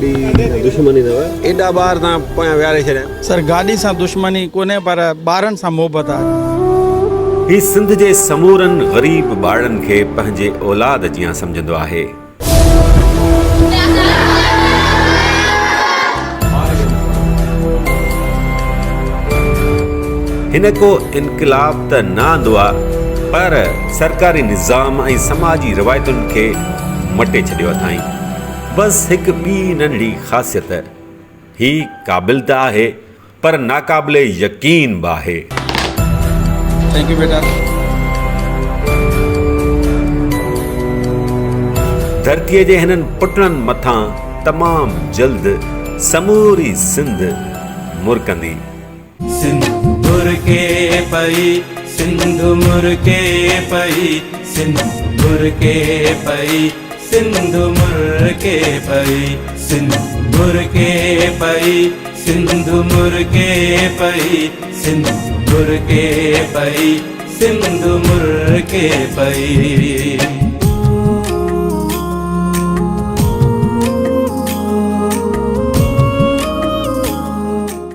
गाॾी दुश्मनी अथव एॾा ॿार तव्हां पोयां विहारे छॾिया। सर गाॾी सां दुश्मनी कोन्हे पर ॿारनि सां मोहबत आहे। ही सिंध जे समूरनि ग़रीब ॿारनि खे पंहिंजे औलाद जीअं सम्झंदो आहे। हिन को इनकलाब त न आंदो आहे पर सरकारी निज़ाम ऐं समाजी रवायतुनि खे मटे छॾियो अथई। बस हिकु ॿी नंढड़ी ख़ासियत ही क़ाबिल त आहे पर नाक़ाबिले यकीन बि आहे। थैंक यू बेटा। धरतीअ जे हिननि पुटनि मथां तमामु जल्द समूरी सिंध मुरकंदी। सिंध मुरके पई, सिंध मुरके पई, सिंध मुरके पई, सिंध मुरके पई, सिंध मुरके पई, सिंध मुरके पई, सिंध मुरके पई, सिंध मुरके पई।